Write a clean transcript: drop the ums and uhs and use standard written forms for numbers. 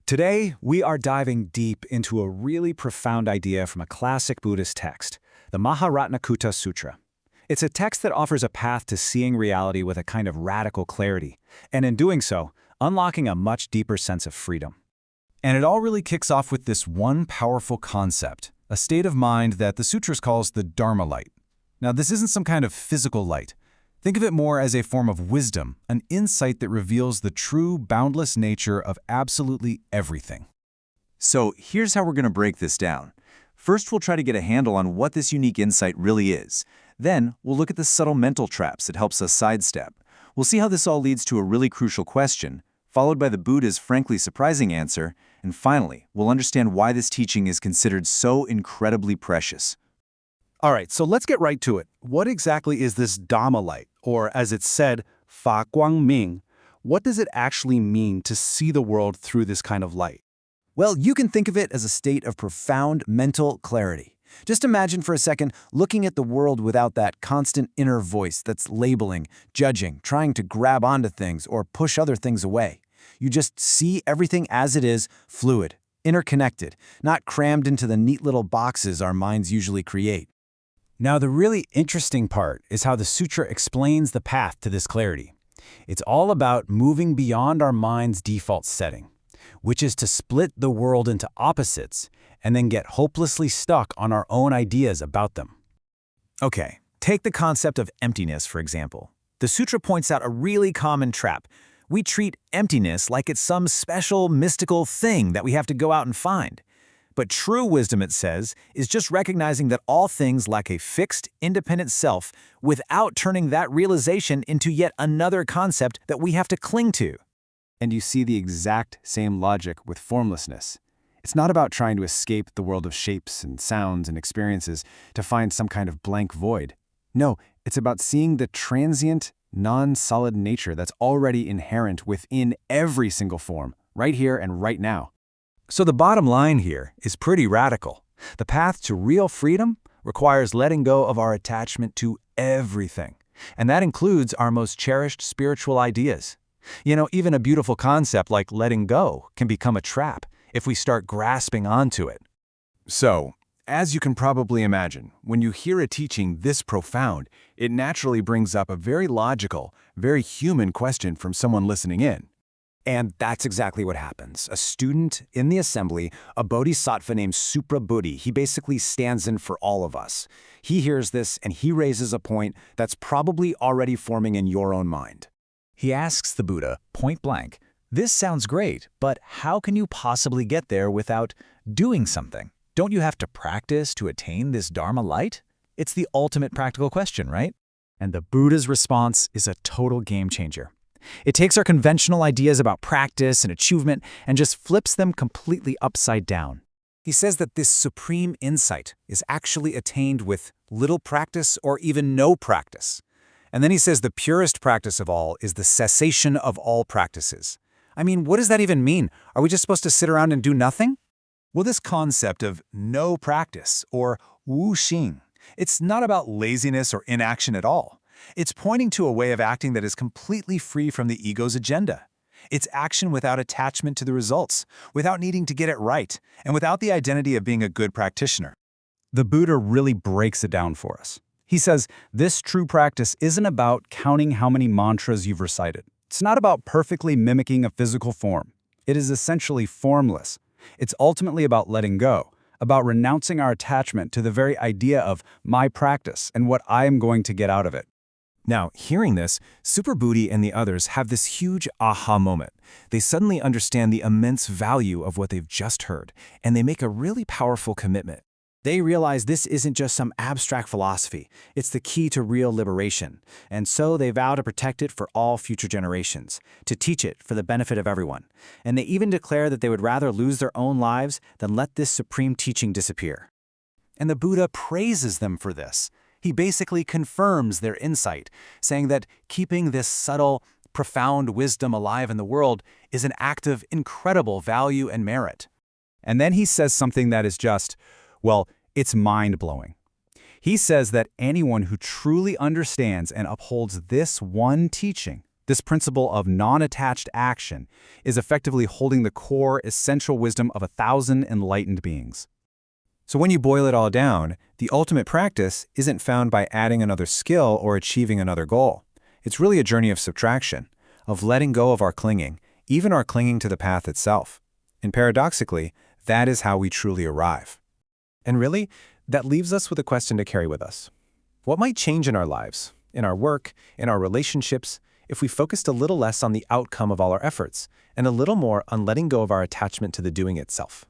Today, we are diving deep into a really profound idea from a classic Buddhist text, the Maharatnakutta Sutra. It's a text that offers a path to seeing reality with a kind of radical clarity, and in doing so, unlocking a much deeper sense of freedom. And it all really kicks off with this one powerful concept, a state of mind that the Sutras calls the Dharma light. Now, this isn't some kind of physical light. Think of it more as a form of wisdom, an insight that reveals the true, boundless nature of absolutely everything. So here's how we're going to break this down. First, we'll try to get a handle on what this unique insight really is. Then, we'll look at the subtle mental traps it helps us sidestep. We'll see how this all leads to a really crucial question, followed by the Buddha's frankly surprising answer, and finally, we'll understand why this teaching is considered so incredibly precious. All right, so let's get right to it. What exactly is this Dhamma light, or as it's said, Fa Guang Ming? What does it actually mean to see the world through this kind of light? Well, you can think of it as a state of profound mental clarity. Just imagine for a second looking at the world without that constant inner voice that's labeling, judging, trying to grab onto things or push other things away. You just see everything as it is, fluid, interconnected, not crammed into the neat little boxes our minds usually create. Now, the really interesting part is how the sutra explains the path to this clarity. It's all about moving beyond our mind's default setting, which is to split the world into opposites and then get hopelessly stuck on our own ideas about them. Okay, take the concept of emptiness, for example. The sutra points out a really common trap. We treat emptiness like it's some special, mystical thing that we have to go out and find. But true wisdom, it says, is just recognizing that all things lack a fixed, independent self without turning that realization into yet another concept that we have to cling to. And you see the exact same logic with formlessness. It's not about trying to escape the world of shapes and sounds and experiences to find some kind of blank void. No, it's about seeing the transient, non-solid nature that's already inherent within every single form, right here and right now. So the bottom line here is pretty radical. The path to real freedom requires letting go of our attachment to everything. And that includes our most cherished spiritual ideas. You know, even a beautiful concept like letting go can become a trap if we start grasping onto it. So, as you can probably imagine, when you hear a teaching this profound, it naturally brings up a very logical, very human question from someone listening in. And that's exactly what happens. A student in the assembly, a bodhisattva named Suprabuddhi, he basically stands in for all of us. He hears this and he raises a point that's probably already forming in your own mind. He asks the Buddha, point blank, "This sounds great, but how can you possibly get there without doing something? Don't you have to practice to attain this Dharma light?" It's the ultimate practical question, right? And the Buddha's response is a total game changer. It takes our conventional ideas about practice and achievement and just flips them completely upside down. He says that this supreme insight is actually attained with little practice or even no practice. And then he says the purest practice of all is the cessation of all practices. I mean, what does that even mean? Are we just supposed to sit around and do nothing? Well, this concept of no practice, or wu xing, it's not about laziness or inaction at all. It's pointing to a way of acting that is completely free from the ego's agenda. It's action without attachment to the results, without needing to get it right, and without the identity of being a good practitioner. The Buddha really breaks it down for us. He says this true practice isn't about counting how many mantras you've recited. It's not about perfectly mimicking a physical form. It is essentially formless. It's ultimately about letting go, about renouncing our attachment to the very idea of my practice and what I am going to get out of it. Now, hearing this, Suprabuddhi and the others have this huge aha moment. They suddenly understand the immense value of what they've just heard, and they make a really powerful commitment. They realize this isn't just some abstract philosophy. It's the key to real liberation. And so they vow to protect it for all future generations, to teach it for the benefit of everyone. And they even declare that they would rather lose their own lives than let this supreme teaching disappear. And the Buddha praises them for this. He basically confirms their insight, saying that keeping this subtle, profound wisdom alive in the world is an act of incredible value and merit. And then he says something that is just, well, it's mind-blowing. He says that anyone who truly understands and upholds this one teaching This principle of non-attached action is effectively holding the core essential wisdom of 1,000 enlightened beings. So when you boil it all down, the ultimate practice isn't found by adding another skill or achieving another goal. It's really a journey of subtraction, of letting go of our clinging, even our clinging to the path itself. And paradoxically, that is how we truly arrive. And really, that leaves us with a question to carry with us. What might change in our lives, in our work, in our relationships, if we focused a little less on the outcome of all our efforts and a little more on letting go of our attachment to the doing itself?